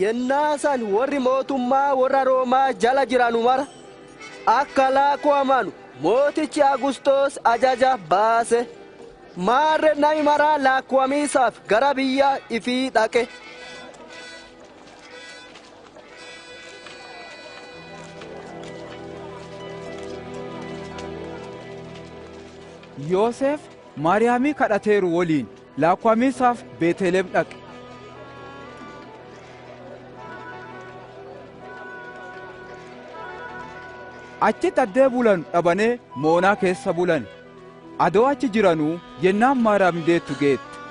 yennaasan warri mootummaa warra Roomaa jala jiranu mara akka laakkuwamanu mootichi Agustos ajaja baase. Maarre nami maraa laakkuwamiisaaf gara biyya ifii dhaqe. Yoosef Maariyaamii kadhateeru waliin laakkuwamiisaaf Beetlehem dhaqe. Achitti addee bulan dhabanii moonaa keessa bulan. Adoo achi jiranuu yennaan Maariyaam deettu geette.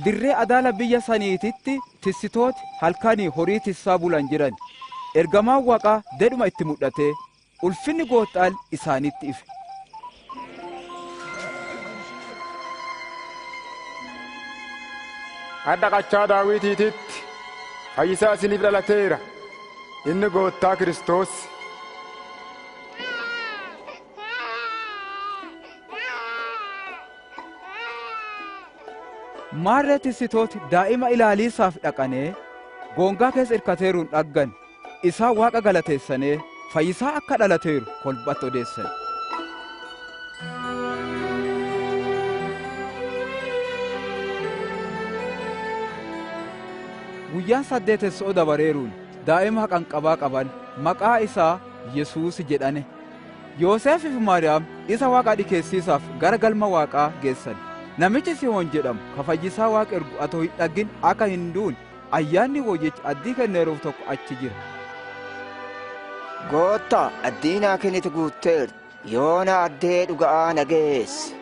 Dirree adaala biyya saniititti tissitooti halkanii horii tissaa bulan jiran. Ergamaan Waaqaa dedhuma itti mul'atee ulfinni Gooftaan isaanitti ife. Hadha qachaa Daawitiititti fayyisaa isiniif dhalateera. Inni Gooftaa Kiristoosi. Maarree tissitooti daa'ima ilaaliisaaf dhaqanee goongaa keessa irkateeruun dhaggan. Isaa Waaqa galateessanee fayyisaa akka dhalateeru kolbatti odeessan. Guyyaan 8 dabareeruun daa'ima haqanqabaa qaban maqaa isaa Yesuusi jedhane. Yoosefiif Maariyaam isa Waaqa dhikeessiisaaf gara galma Waaqaa geessan. Namichi Sihoon jedhamu ka fayyisaa Waaqa ergu atoo hin dhaggin akka hin duune ayyaanni wayyichi addii kenneeruuf tokko achi jira. Goottaa addii naa kennite guutteerti. Yoona addee dhuga'aa na geesse.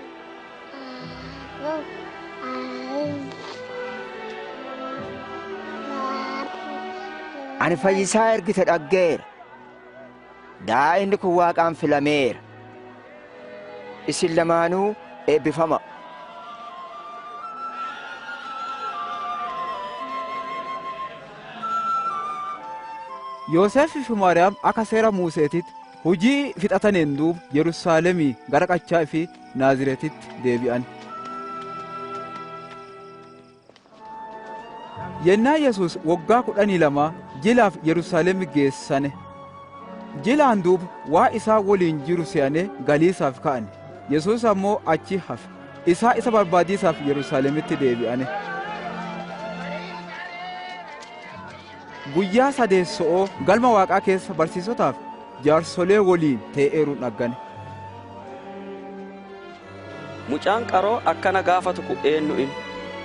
Ani fayyisaa ergite dhaggeera. Daa'imni kun Waaqaan filameera. Isin lamaanuu eebbifama. Yoosefii fi Maariyaam akka seera Muuseetitti hojii fixataniin duuba Yerusaalemii gara qachaa fi Naaziretitti deebi'an. Yennaa Yesuus waggaa 12 jilaaf Yerusaalem geessane. Jilaan duuba waa isaa waliin jiru se'anee galiisaaf ka'ane. Yesuus ammoo achi hafe. Isaa isa barbaadiisaaf Yerusaalemitti deebi'ane. Guyyaa sadeessoo galma Waaqaa keessa barsiisotaaf jaarsolee waliin tee'eeruun dhaggane. Mucaan qaroo akkana gaafatu ku eenyu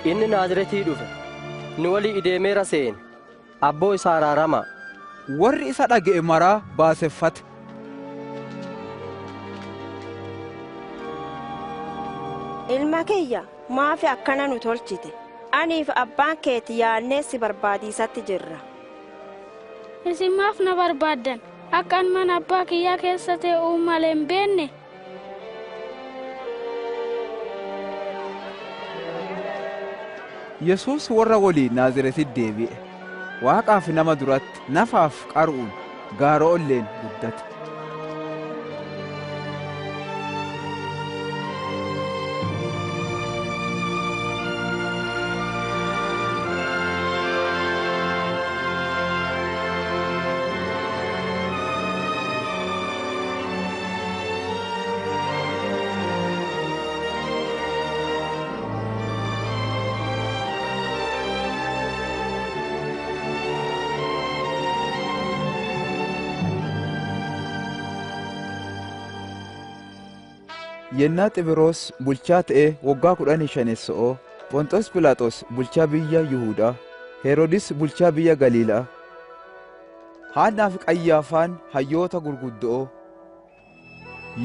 inni Naaziretii dhufe. Nu walii ideemeera seene. Abboo isaa araarama. Warri isa dhaga'e maraa baaseffate. Ilma kiyya maafi akkana nu tolchite? Aniif abbaan keeti yaannee si barbaadiisatti jirra. Isin maaf na barbaaddan? Akka an mana abbaa kiyyaa keessa tee'uu malee hin beenne? Yesuus warra waliin Naaziretitti deebi'e. Waaqaaf nama duratti nafaaf qaruun gaara'olleen guddate. Yennaa Xibiroos bulchaa ta'ee waggaa 15 Phonxoos Philaaxoos bulchaa biyya Yihuudaa, Heroodis bulchaa biyya Galiilaa, Haannaa fi Qayyaafaan hayyoota gurguddo'oo,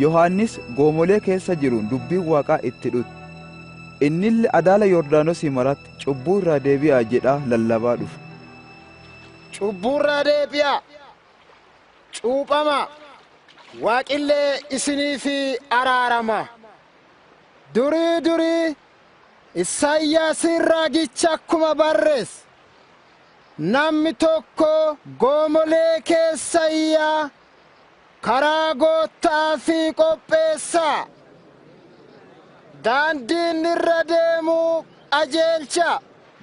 Yohaannis goomolee keessa jiruun dubbiin Waaqaa itti dhufe. Innille adaala Yordaanosii maratti cubbuu irraa deebi'aa jedhaa lallabaa dhufe. Cubbuu irraa deebi'aa, cuuphamaa. Waaqillee isiniif araarama. Durii Isaayyaasiin raajicha akkuma barreesse. Namni tokko goomolee keessa iyyaa karaa goottaa fi qopheessaa. Daandiin irra deemuu qajeelcha.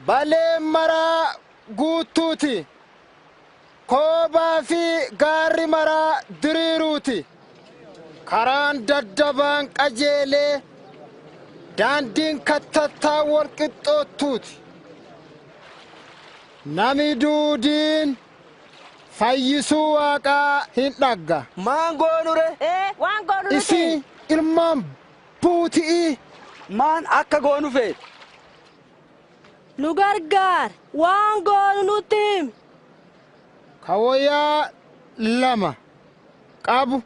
Baleen maraa guuttuuti. Koobaa fi gaarri maraa diriiruuti. Karaan daddabaan qajeelee. Daandiin kattattaa wal qixxoottuuti. Nami duudiin fayyisuu Waaqaa hin dhagga. Maan goonure? Waan goonu nuti. Isin ilmaan buuti'i. Maan akka goonu feet? Nu gargaar. Waan goonu nutti himi. Kawoyaa lama qabu.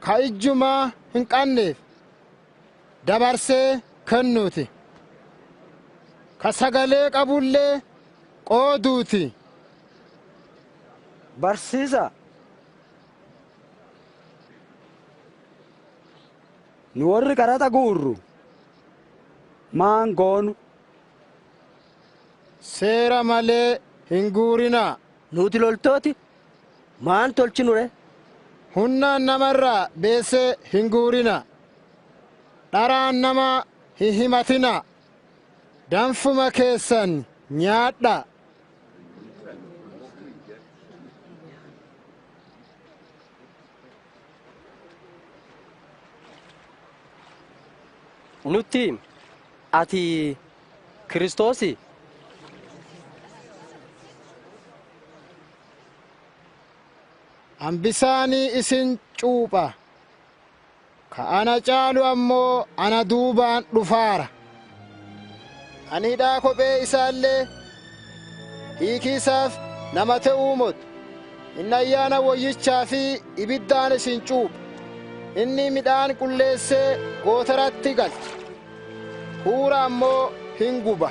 Ka ijjumaa hin qabneef dabarsee kennuuti. Ka sagalee qabullee qooduuti. Barsiisa. Nu warri qaraxa guurru. Maan goonu? Seera malee hin guurinaa. Nuti loltooti. Maan tolchinure? Hunnaan namarraa beesee hin guurinaa. Dharaan nama hin himatinaa. Danfuma keessan nyaadhaa. Nutti ati Kiristoosi? Hambisaanii isin cuupha. Ka ana caalu ammoo ana duubaan dhufaara. Ani hidhaa kophee isaallee hiikii isaaf nama ta'uu motu. Inni ayyaana woyyichaa fi ibiddaan isin cuupha. Inni midhaan qulleessee gootaratti galcha. Huura ammoo hin guba.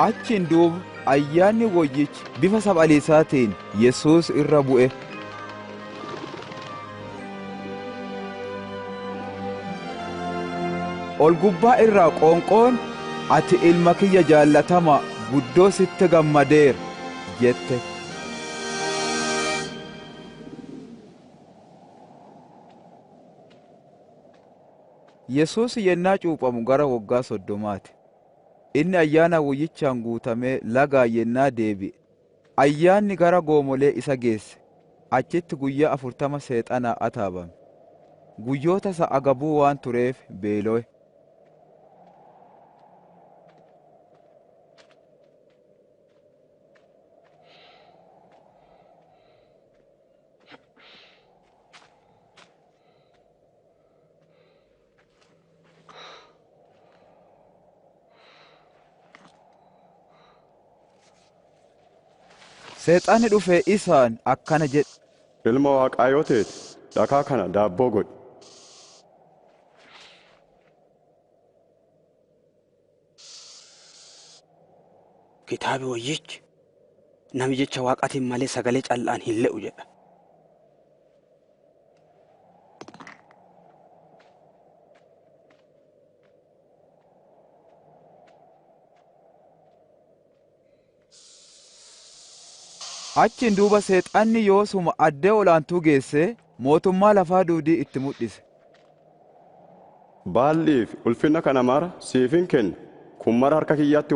Achiin duuba ayyaanni woyyichi bifa saphaliisaatiin Yesuus irra bu'e. Ol gubbaa irraa qoonqoon ati ilma kiyya jaallatama guddoo sitti gammadeera jette. Yesuus yennaa cuuphamu gara waggaa 30ti. Inni ayyaana woyyichaan guutamee lagaa yennaa deebi'e. Ayyaanni gara goomolee isa geesse. Achitti guyyaa 40 seexanaa ataabame. Guyyoota isa agabuu waan tureef beelo'e. Seexanni dhufee isaan akkana jedhe. Ilma Waaqaa yoo ta'e dhakaa kana daabboo godhi. Kitaabi wayyichi nami jecha Waaqatiin malee sagalee callaan hin le'u jedha. Achiin duuba seexanni yoosuma addee olaantuu geessee mootummaa lafaa duudii itti mul'ise. Baalliif ulfina kana mara siifin kenna. Kun mara harka kiyyaatti waan